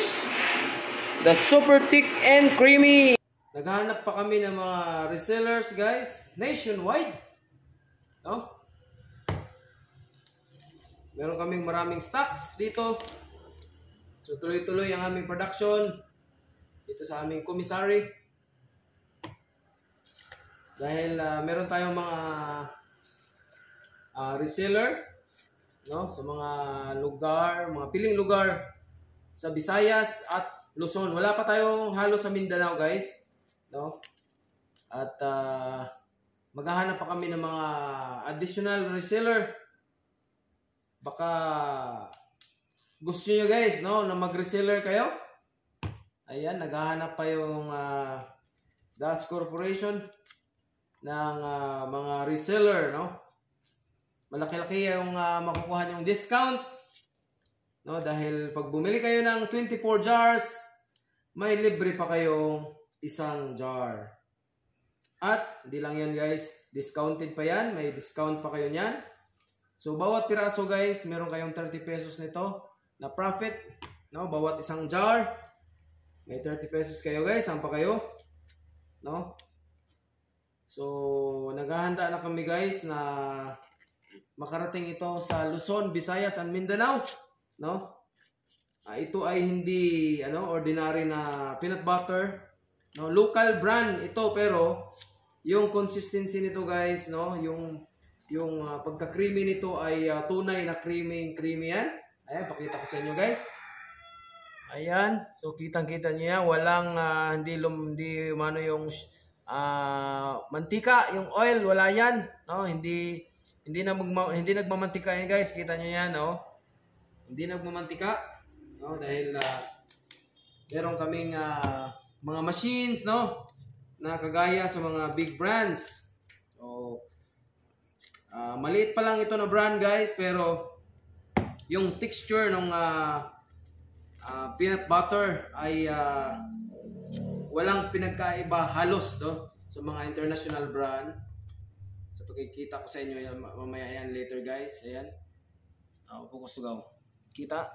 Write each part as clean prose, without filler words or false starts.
guys, the super thick and creamy. Naghahanap pa kami ng mga resellers guys, nationwide. No? Meron kaming maraming stocks dito. So tuloy-tuloy ang aming production dito sa aming commissary. Dahil meron tayong mga reseller, no, sa mga lugar, mga piling lugar sa Visayas at Luzon. Wala pa tayong halos sa Mindanao, guys, no? At maghahanap pa kami ng mga additional reseller. Baka gusto niyo guys, no, na mag-reseller kayo. Ayan, naghahanap pa yung Das Corporation ng mga reseller, no? Malaki-laki yung makukuha yung discount, no? Dahil pag bumili kayo ng 24 jars, may libre pa kayong isang jar. At hindi lang yan guys, discounted pa yan, may discount pa kayo niyan. So bawat piraso guys, meron kayong 30 pesos nito na profit, no? Bawat isang jar, may 30 pesos kayo guys, saan pa kayo, no? So naghahanda na kami guys na makarating ito sa Luzon, Visayas, and Mindanao, no? Ito ay hindi ordinary na peanut butter, no? Local brand ito, pero yung consistency nito guys, no, yung pagka-creamy nito ay tunay na creamy yan. Ayan, pakita ko sa inyo guys. Ayan, so kitang-kita niyo yan, walang hindi umano yung mantika, yung oil, wala yan, no? Hindi nagmamantika yan guys, kita nyo yan, no? Hindi nagmamantika, no? Dahil meron kaming mga machines, no, na kagaya sa mga big brands. So maliit pa lang ito na brand guys, pero yung texture ng peanut butter ay walang pinagkaiba halos, no, sa mga international brand. So pagkikita ko sa inyo yan, mamaya yan later guys. Ayan. Upo ko sugaw. Kita?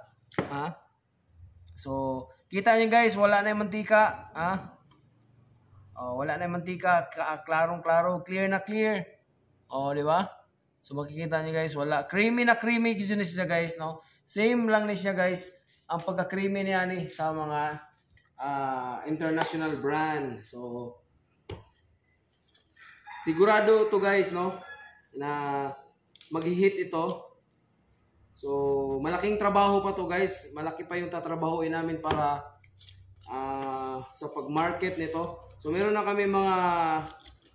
Ha? So, kita nyo guys, wala na yung mantika. Ha? Wala na yung mantika. Klarong-klaro. Clear na clear. Di ba? So makikita nyo guys, wala. Creamy na creamy kasi na siya guys, no? Same lang na siya guys. Ang pagka-creamy niya ni sa mga international brand. So, sigurado to guys, no, na mag-hit ito. So malaking trabaho pa to guys, malaki pa yung tatrabahuin namin para sa pag-market nito. So meron na kami mga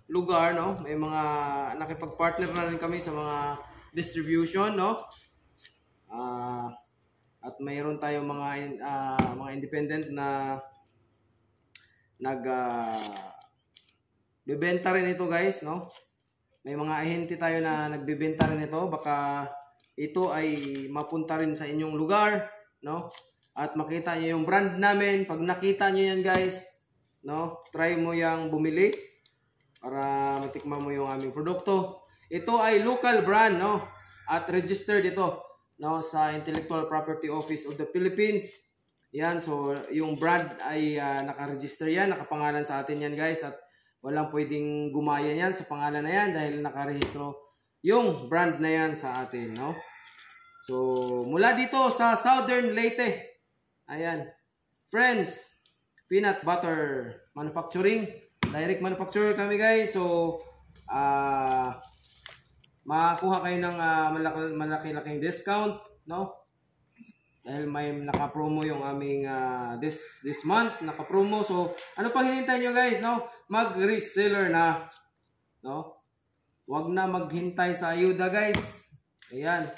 lugar, no, may mga nakipag-partner na rin kami sa mga distribution, no, at mayroon tayong mga independent na bibenta rin ito guys, no? May mga ahente tayo na nagbebenta rin ito. Baka ito ay mapunta rin sa inyong lugar, no? At makita niyo yung brand namin. Pag nakita niyo yan guys, no, try mo yang bumili para matikman mo yung aming produkto. Ito ay local brand, no? At registered ito, no, sa Intellectual Property Office of the Philippines. Yan, so yung brand ay naka-register yan, nakapangalan sa atin yan guys, at walang pwedeng gumaya niyan sa pangalan na yan dahil nakarehistro yung brand na yan sa atin, no? So, mula dito sa Southern Leyte, ayan, Friends Peanut Butter Manufacturing, direct manufacturer kami guys. So, makakuha kayo ng malaki-laking discount, no? Dahil may naka-promo yung aming this month, naka-promo. So, ano pa hinintay nyo guys, no? Mag-reseller na, no? Huwag na maghintay sa ayuda guys. Ayan.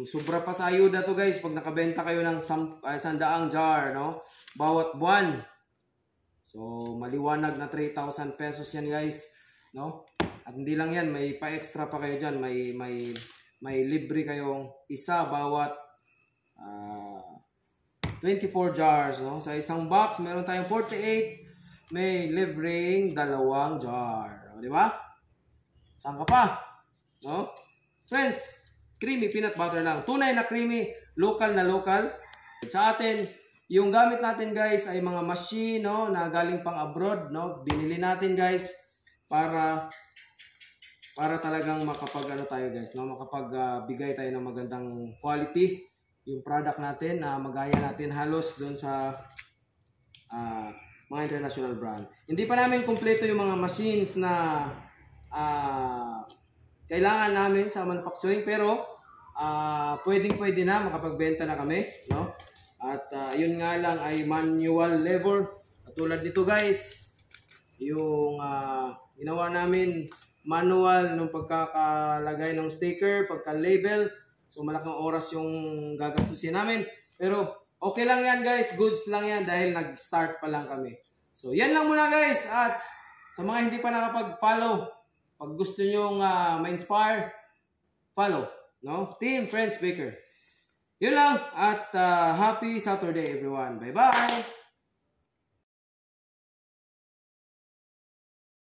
Sobra pa sa ayuda to guys pag nakabenta kayo ng 100 jar, no? Bawat buwan. So, maliwanag na 3,000 pesos yan guys, no? At hindi lang yan, may pa-extra pa kayo dyan. May libre kayong isa bawat 24 jars, no? Sa isang box, meron tayong 48, may libreng 2 jar. O, di ba? Saan ka pa? No? Friends, creamy peanut butter lang. Tunay na creamy, local na local. Sa atin, yung gamit natin guys ay mga machine, no, na galing pang abroad, no. Binili natin guys para talagang makapag tayo guys, no, bigay tayo ng magandang quality yung product natin na magaya natin halos doon sa mga international brand. Hindi pa namin kumpleto yung mga machines na kailangan namin sa manufacturing, pero pwede na, makapagbenta na kami, no? At yun nga lang ay manual labor. Katulad nito guys, yung ginawa namin manual nung pagkakalagay ng sticker, pagka-label. So malaking oras yung gagastusin namin. Pero okay lang yan guys, goods lang yan dahil nag-start pa lang kami. So yan lang muna guys. At sa mga hindi pa nakapag-follow, pag gusto nyo ma-inspire, follow, no? Team Friends Baker. Yun lang, at happy Saturday everyone. Bye-bye!